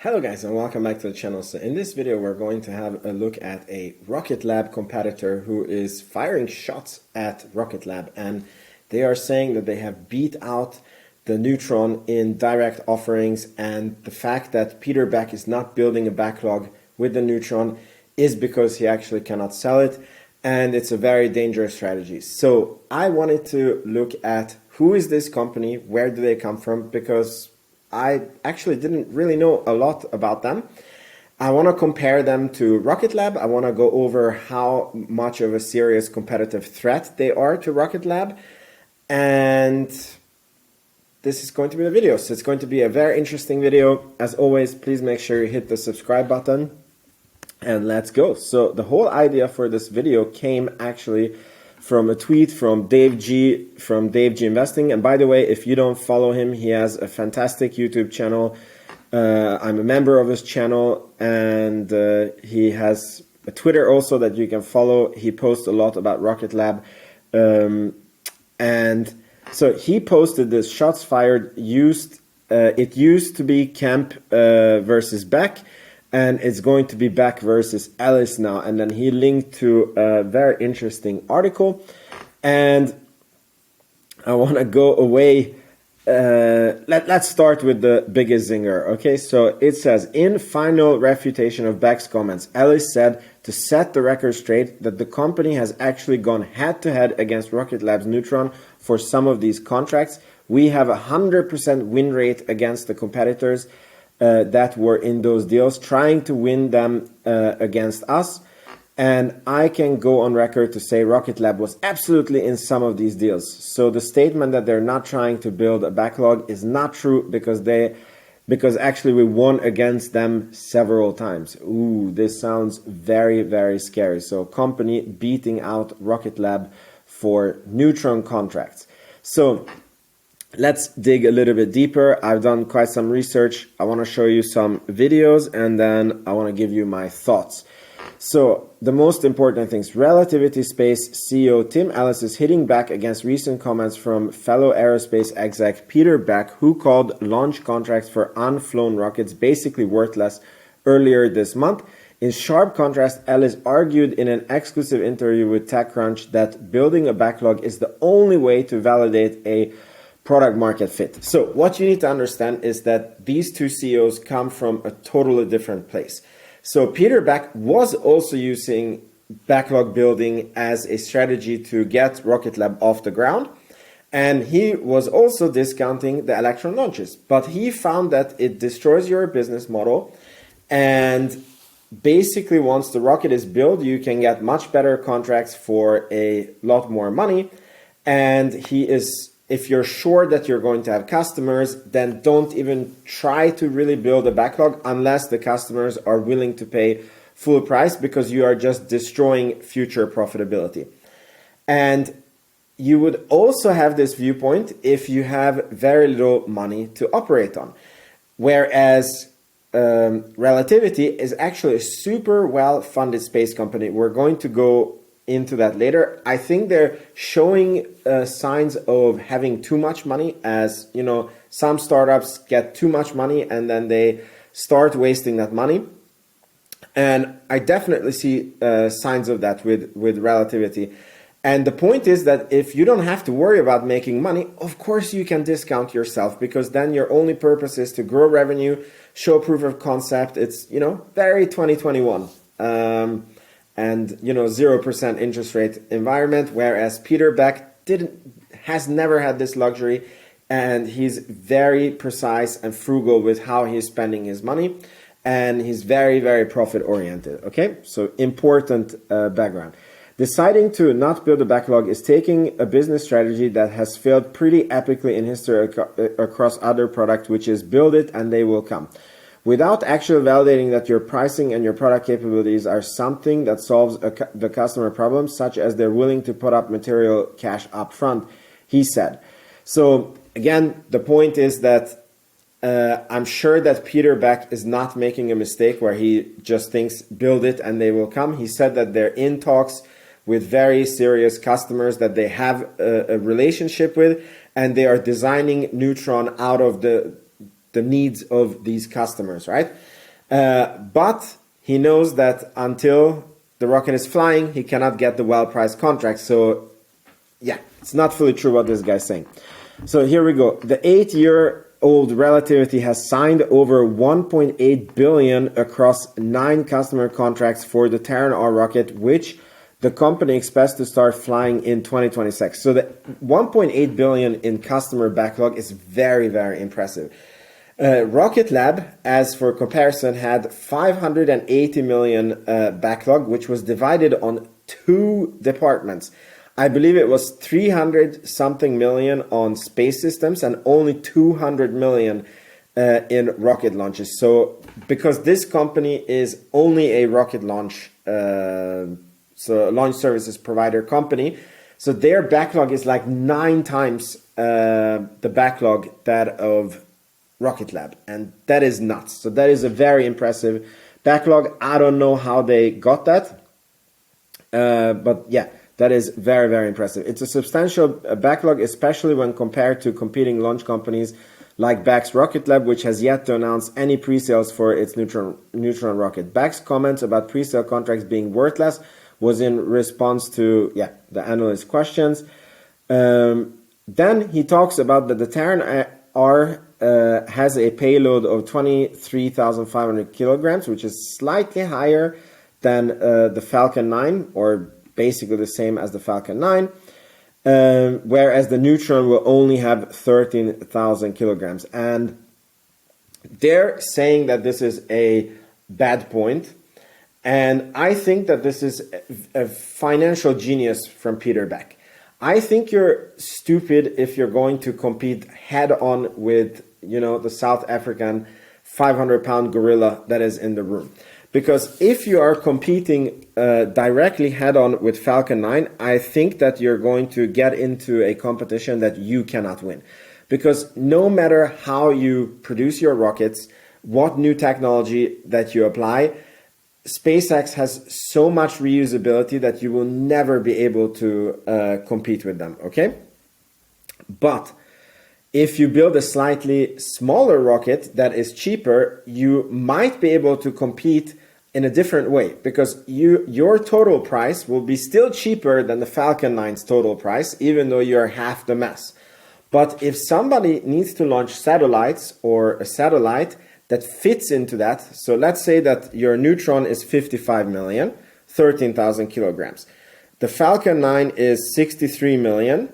Hello guys and welcome back to the channel. So in this video we're going to have a look at a Rocket Lab competitor who is firing shots at Rocket Lab, and they are saying that they have beat out the Neutron in direct offerings, and the fact that Peter Beck is not building a backlog with the Neutron is because he actually cannot sell it, and it's a very dangerous strategy. So I wanted to look at who is this company, where do they come from, because I actually didn't really know a lot about them. I want to compare them to Rocket Lab. I want to go over how much of a serious competitive threat they are to Rocket Lab. And this is going to be the video. So it's going to be a very interesting video. As always, please make sure you hit the subscribe button and let's go. So the whole idea for this video came actually from a tweet from Dave G from Dave G Investing. And by the way, if you don't follow him, he has a fantastic YouTube channel. I'm a member of his channel, and he has a Twitter also that you can follow. He posts a lot about Rocket Lab. And so he posted this shots fired it used to be Kemp versus Beck, and it's going to be Beck versus Ellis now. And then he linked to a very interesting article. And I want to go away. Let's start with the biggest zinger. Okay, so it says, in final refutation of Beck's comments, Ellis said to set the record straight that the company has actually gone head-to-head against Rocket Lab's Neutron for some of these contracts. We have a 100% win rate against the competitors that were in those deals, trying to win them against us. And I can go on record to say Rocket Lab was absolutely in some of these deals. So the statement that they're not trying to build a backlog is not true, because actually we won against them several times. Ooh, this sounds very, very scary. So company beating out Rocket Lab for Neutron contracts. So let's dig a little bit deeper. I've done quite some research. I want to show you some videos, and then I want to give you my thoughts. So the most important things: Relativity Space CEO Tim Ellis is hitting back against recent comments from fellow aerospace exec Peter Beck, who called launch contracts for unflown rockets basically worthless earlier this month. In sharp contrast, Ellis argued in an exclusive interview with TechCrunch that building a backlog is the only way to validate a product market fit. So what you need to understand is that these two CEOs come from a totally different place. So Peter Beck was also using backlog building as a strategy to get Rocket Lab off the ground. And he was also discounting the Electron launches. But he found that it destroys your business model. And basically, once the rocket is built, you can get much better contracts for a lot more money. And if you're sure that you're going to have customers, then don't even try to really build a backlog unless the customers are willing to pay full price, because you are just destroying future profitability. And you would also have this viewpoint if you have very little money to operate on. Whereas Relativity is actually a super well-funded space company. We're going to go into that later. I think they're showing signs of having too much money. As you know, some startups get too much money and then they start wasting that money. And I definitely see signs of that with Relativity. And the point is that if you don't have to worry about making money, of course you can discount yourself, because then your only purpose is to grow revenue, show proof of concept. It's, very 2021. And 0% interest rate environment, whereas Peter Beck has never had this luxury, and he's very precise and frugal with how he's spending his money, and he's very, very profit oriented. Okay, so important background. Deciding to not build a backlog is taking a business strategy that has failed pretty epically in history across other products, which is build it and they will come, without actually validating that your pricing and your product capabilities are something that solves the customer problem, such as they're willing to put up material cash up front, he said. So again, the point is that I'm sure that Peter Beck is not making a mistake where he just thinks build it and they will come. He said that they're in talks with very serious customers that they have a relationship with, and they are designing Neutron out of the the needs of these customers, right? But he knows that until the rocket is flying, he cannot get the well-priced contract. So yeah, it's not fully true what this guy's saying. So here we go. The 8-year-old Relativity has signed over 1.8 billion across 9 customer contracts for the Terran R rocket, which the company expects to start flying in 2026. So the 1.8 billion in customer backlog is very, very impressive. Rocket Lab, as for comparison, had 580 million backlog, which was divided on 2 departments. I believe it was 300 something million on space systems and only 200 million in rocket launches. So because this company is only a rocket launch, so launch services provider company, so their backlog is like 9 times the backlog that of Rocket Lab, and that is nuts. So that is a very impressive backlog. I don't know how they got that, but yeah, that is very, very impressive. It's a substantial backlog, especially when compared to competing launch companies like Back's Rocket Lab, which has yet to announce any pre-sales for its Neutron rocket. Back's comments about pre-sale contracts being worthless was in response to the analyst questions. Then he talks about that the Terran R has a payload of 23,500 kilograms, which is slightly higher than the Falcon 9, or basically the same as the Falcon 9, whereas the Neutron will only have 13,000 kilograms. And they're saying that this is a bad point. And I think that this is a financial genius from Peter Beck. I think you're stupid if you're going to compete head on with, the South African 500-pound gorilla that is in the room. Because if you are competing directly head on with Falcon 9, I think that you're going to get into a competition that you cannot win. Because no matter how you produce your rockets, what new technology that you apply, SpaceX has so much reusability that you will never be able to compete with them, okay? But if you build a slightly smaller rocket that is cheaper, you might be able to compete in a different way, because your total price will be still cheaper than the Falcon 9's total price, even though you're half the mass. But if somebody needs to launch satellites or a satellite that fits into that, so let's say that your Neutron is 55 million, 13,000 kilograms. The Falcon 9 is 63 million,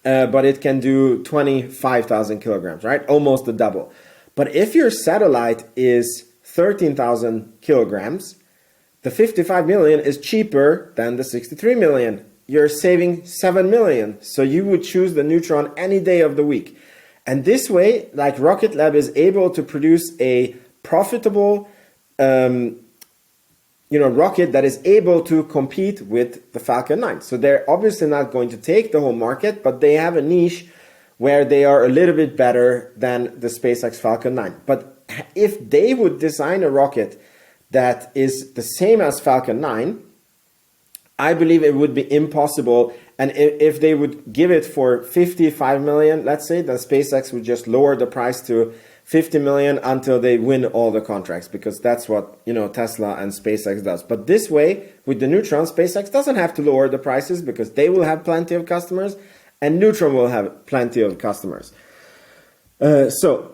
but it can do 25,000 kilograms, right? Almost the double. But if your satellite is 13,000 kilograms, the 55 million is cheaper than the 63 million. You're saving 7 million. So you would choose the Neutron any day of the week. And this way, like Rocket Lab is able to produce a profitable, rocket that is able to compete with the Falcon 9. So they're obviously not going to take the whole market, but they have a niche where they are a little bit better than the SpaceX Falcon 9. But if they would design a rocket that is the same as Falcon 9, I believe it would be impossible. And if they would give it for 55 million, let's say, then SpaceX would just lower the price to 50 million until they win all the contracts, because that's what, Tesla and SpaceX does. But this way, with the Neutron, SpaceX doesn't have to lower the prices because they will have plenty of customers and Neutron will have plenty of customers. So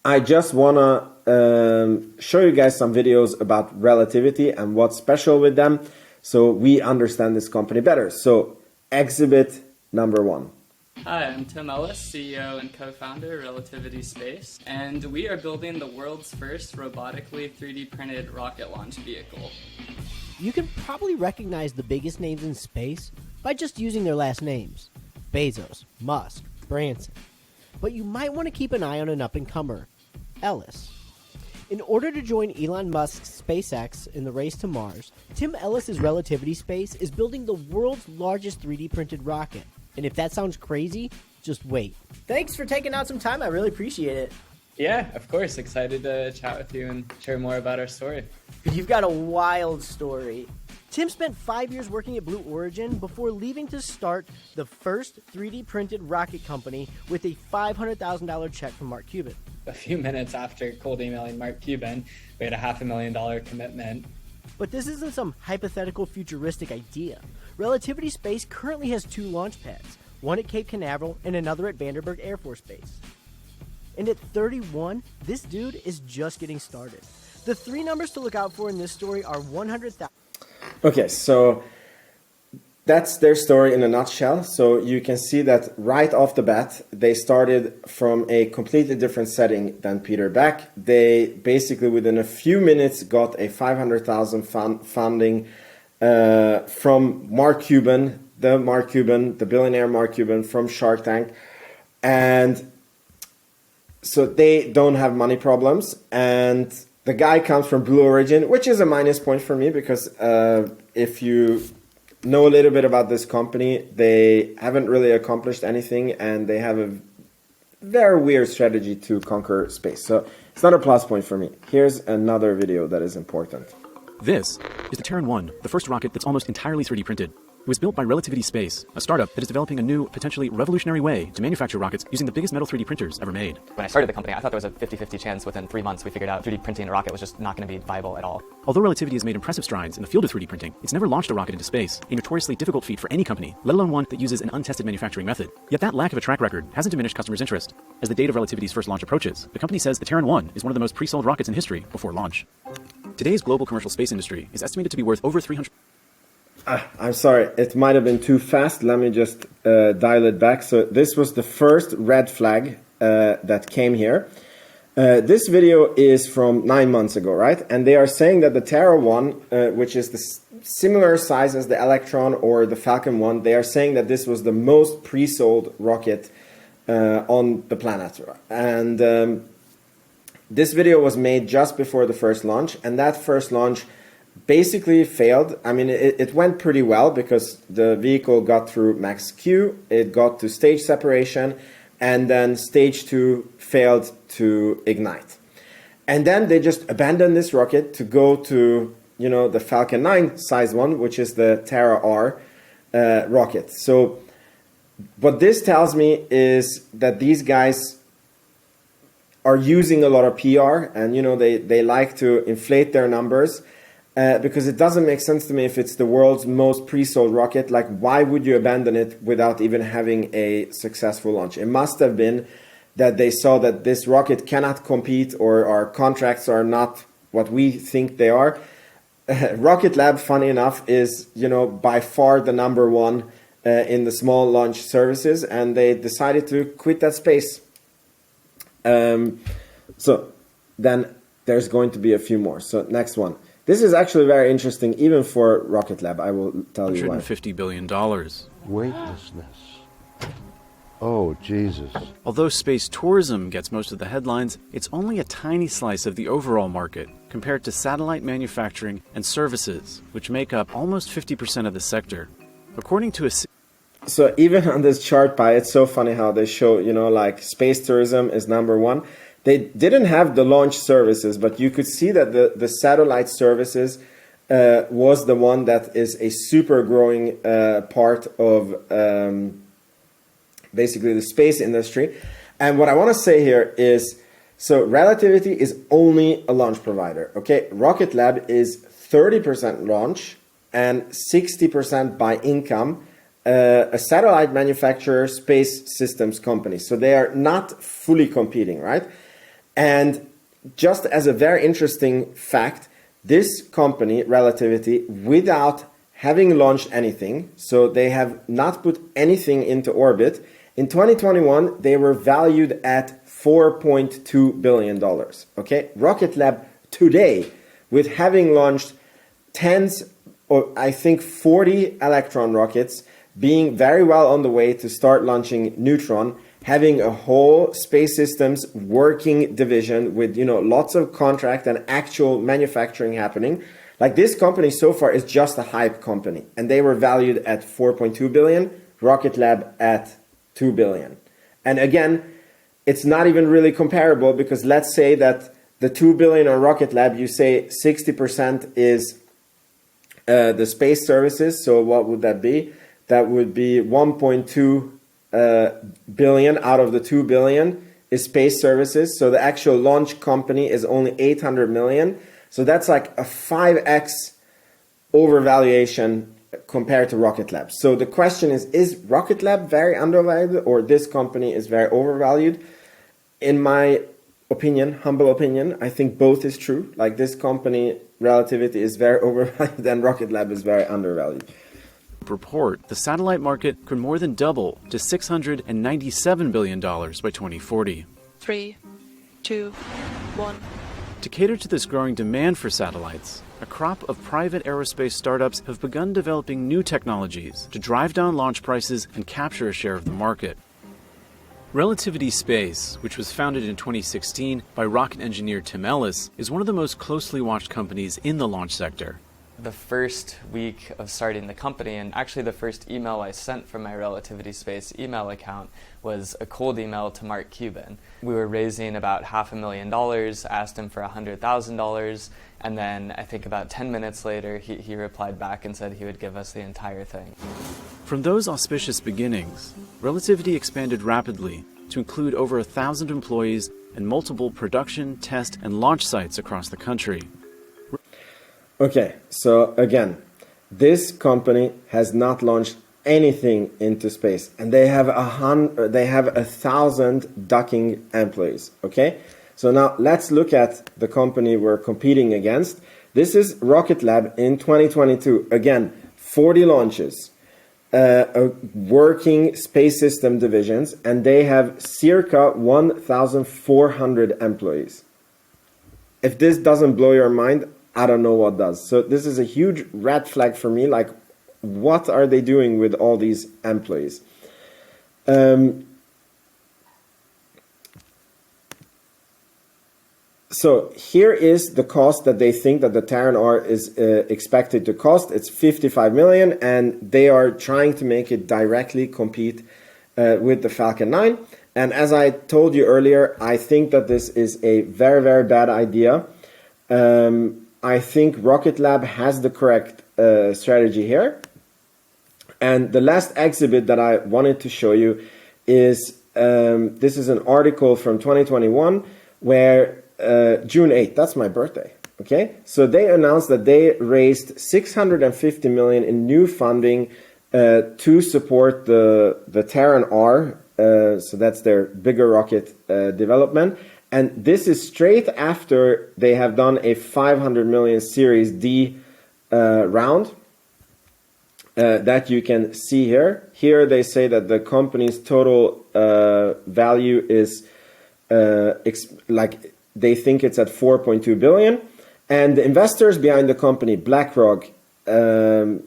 I just want to show you guys some videos about Relativity and what's special with them, so we understand this company better. So exhibit number 1. Hi, I'm Tim Ellis, CEO and co-founder of Relativity Space, and we are building the world's first robotically 3D printed rocket launch vehicle. You can probably recognize the biggest names in space by just using their last names: Bezos, Musk, Branson. But you might want to keep an eye on an up-and-comer, Ellis. In order to join Elon Musk's SpaceX in the race to Mars, Tim Ellis's Relativity Space is building the world's largest 3D printed rocket. And if that sounds crazy, just wait. Thanks for taking out some time. I really appreciate it. Yeah, of course. Excited to chat with you and share more about our story. You've got a wild story. Tim spent 5 years working at Blue Origin before leaving to start the first 3D printed rocket company with a $500,000 check from Mark Cuban. A few minutes after cold emailing Mark Cuban, we had a $500,000 commitment. But this isn't some hypothetical futuristic idea. Relativity Space currently has 2 launch pads, one at Cape Canaveral and another at Vandenberg Air Force Base. And at 31, this dude is just getting started. The 3 numbers to look out for in this story are 100,000. Okay, so that's their story in a nutshell. So you can see that right off the bat, they started from a completely different setting than Peter Beck. They basically, within a few minutes, got a $500,000 funding from Mark Cuban, the billionaire Mark Cuban from Shark Tank. And so they don't have money problems. And the guy comes from Blue Origin, which is a minus point for me because if you know a little bit about this company, they haven't really accomplished anything and they have a very weird strategy to conquer space. So it's not a plus point for me. Here's another video that is important. This is the Terran 1, the first rocket that's almost entirely 3D printed. It was built by Relativity Space, a startup that is developing a new, potentially revolutionary way to manufacture rockets using the biggest metal 3D printers ever made. When I started the company, I thought there was a 50-50 chance within 3 months we figured out 3D printing a rocket was just not going to be viable at all. Although Relativity has made impressive strides in the field of 3D printing, it's never launched a rocket into space, a notoriously difficult feat for any company, let alone one that uses an untested manufacturing method. Yet that lack of a track record hasn't diminished customers' interest. As the date of Relativity's first launch approaches, the company says the Terran 1 is one of the most pre-sold rockets in history before launch. Today's global commercial space industry is estimated to be worth over $300. I'm sorry, it might have been too fast. Let me just dial it back. So this was the first red flag that came here. This video is from 9 months ago, right? And they are saying that the Terra 1, which is the similar size as the Electron or the Falcon 1, they are saying that this was the most pre-sold rocket on the planet. And this video was made just before the first launch, and that first launch basically failed. I mean, it went pretty well because the vehicle got through max Q, it got to stage separation, and then stage 2 failed to ignite. And then they just abandoned this rocket to go to, you know, the Falcon 9 size one, which is the Terra R rocket. So what this tells me is that these guys are using a lot of PR, and, you know, they like to inflate their numbers. Because it doesn't make sense to me if it's the world's most pre-sold rocket. Like, why would you abandon it without even having a successful launch? It must have been that they saw that this rocket cannot compete, or our contracts are not what we think they are. Rocket Lab, funny enough, is, you know, by far the number one in the small launch services, and they decided to quit that space. So then there's going to be a few more. So next one. This is actually very interesting, even for Rocket Lab. I will tell you why. $150 billion. Weightlessness. Oh, Jesus. Although space tourism gets most of the headlines, it's only a tiny slice of the overall market compared to satellite manufacturing and services, which make up almost 50% of the sector. According to a... So even on this chart pie, it's so funny how they show, you know, like space tourism is number one. They didn't have the launch services, but you could see that the satellite services was the one that is a super growing part of basically the space industry. And what I want to say here is, so Relativity is only a launch provider, okay? Rocket Lab is 30% launch and 60% by income, a satellite manufacturer, space systems company. So they are not fully competing, right? And just as a very interesting fact, this company, Relativity, without having launched anything, so they have not put anything into orbit, in 2021, they were valued at $4.2 billion, okay? Rocket Lab today, with having launched tens, or I think 40 Electron rockets, being very well on the way to start launching Neutron, having a whole space systems working division with, you know, lots of contract and actual manufacturing happening. Like, this company so far is just a hype company, and they were valued at 4.2 billion, Rocket Lab at 2 billion. And again, it's not even really comparable, because let's say that the 2 billion on Rocket Lab, you say 60% is the space services. So what would that be? That would be 1.2 billion out of the 2 billion is space services. So the actual launch company is only 800 million. So that's like a 5x overvaluation compared to Rocket Lab. So the question is Rocket Lab very undervalued or this company is very overvalued? In my opinion, humble opinion, I think both is true. Like this company, Relativity, is very overvalued and Rocket Lab is very undervalued. Report, the satellite market could more than double to $697 billion by 2040. 3, 2, 1. To cater to this growing demand for satellites, a crop of private aerospace startups have begun developing new technologies to drive down launch prices and capture a share of the market. Relativity Space, which was founded in 2016 by rocket engineer Tim Ellis, is one of the most closely watched companies in the launch sector. The first week of starting the company, and actually the first email I sent from my Relativity Space email account was a cold email to Mark Cuban. We were raising about $500,000, asked him for $100,000, and then I think about 10 minutes later he replied back and said he would give us the entire thing. From those auspicious beginnings, Relativity expanded rapidly to include over 1,000 employees and multiple production, test, and launch sites across the country. Okay, so again, this company has not launched anything into space, and they have 1,000 docking employees. Okay, so now let's look at the company we're competing against. This is Rocket Lab in 2022. Again, 40 launches, working space system divisions, and they have circa 1,400 employees. If this doesn't blow your mind, I don't know what does. So this is a huge red flag for me. Like, what are they doing with all these employees? So here is the cost that they think that the Terran R is expected to cost. It's 55 million, and they are trying to make it directly compete with the Falcon 9. And as I told you earlier, I think that this is a very, very bad idea. I think Rocket Lab has the correct strategy here. And the last exhibit that I wanted to show you is, this is an article from 2021 where June 8th, that's my birthday, okay? So they announced that they raised 650 million in new funding to support the Terran R, so that's their bigger rocket development. And this is straight after they have done a 500 million Series D round that you can see here. Here they say that the company's total value is they think it's at 4.2 billion. And the investors behind the company, Backlog, you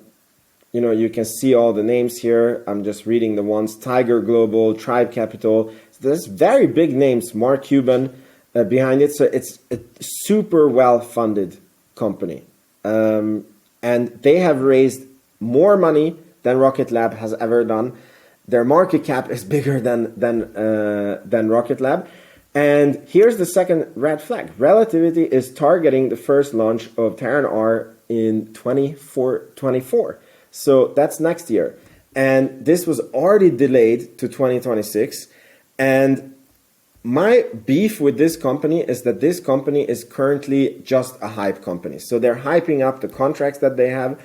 can see all the names here. I'm just reading the ones: Tiger Global, Tribe Capital. There's very big names, Mark Cuban behind it. So it's a super well-funded company. And they have raised more money than Rocket Lab has ever done. Their market cap is bigger than Rocket Lab. And here's the second red flag. Relativity is targeting the first launch of Terran R in 2024. So that's next year. And this was already delayed to 2026. And my beef with this company is that this company is currently just a hype company. So they're hyping up the contracts that they have.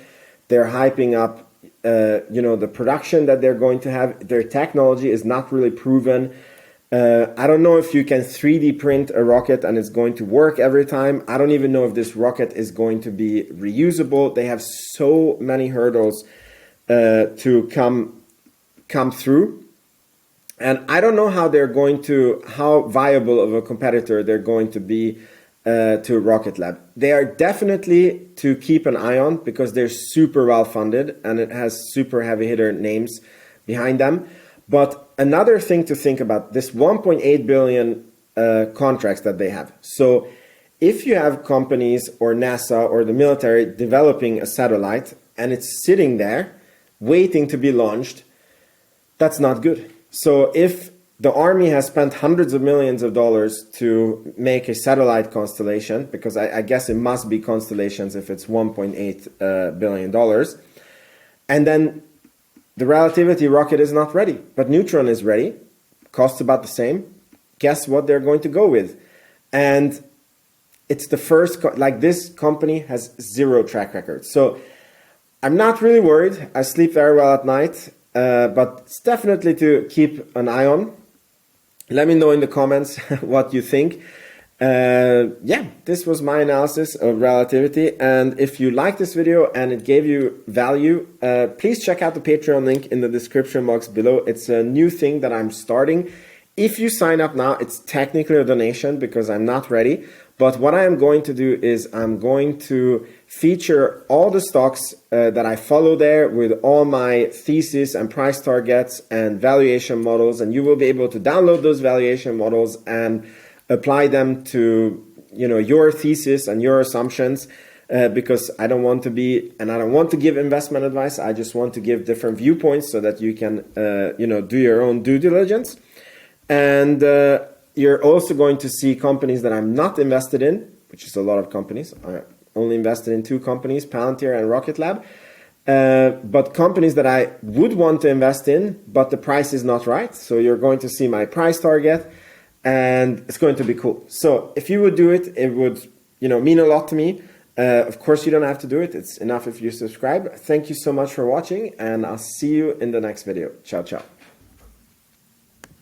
They're hyping up, the production that they're going to have. Their technology is not really proven. I don't know if you can 3D print a rocket and it's going to work every time. I don't even know if this rocket is going to be reusable. They have so many hurdles to come through. And I don't know how viable of a competitor they're going to be to Rocket Lab. They are definitely to keep an eye on because they're super well funded and it has super heavy hitter names behind them. But another thing to think about, this 1.8 billion contracts that they have. So if you have companies or NASA or the military developing a satellite and it's sitting there waiting to be launched, that's not good. So if the army has spent hundreds of millions of dollars to make a satellite constellation, because I guess it must be constellations if it's $1.8 billion. And then the Relativity rocket is not ready, but Neutron is ready. Costs about the same. Guess what they're going to go with? And it's the first, like, this company has zero track record. So I'm not really worried. I sleep very well at night, but it's definitely to keep an eye on. Let me know in the comments what you think. Yeah, this was my analysis of relativity. And if you like this video and it gave you value, please check out the Patreon link in the description box below. It's a new thing that I'm starting. If you sign up now, it's technically a donation because I'm not ready. But what I am going to do is I'm going to feature all the stocks that I follow there with all my thesis and price targets and valuation models. And you will be able to download those valuation models and apply them to, you know, your thesis and your assumptions, because I don't want to be, and I don't want to give investment advice. I just want to give different viewpoints so that you can, you know, do your own due diligence. And you're also going to see companies that I'm not invested in, which is a lot of companies. I only invested in 2 companies, Palantir and Rocket Lab. But companies that I would want to invest in, but the price is not right. So you're going to see my price target, and it's going to be cool. So if you would do it, it would, you know, mean a lot to me. Of course, you don't have to do it. It's enough if you subscribe. Thank you so much for watching, and I'll see you in the next video. Ciao, ciao.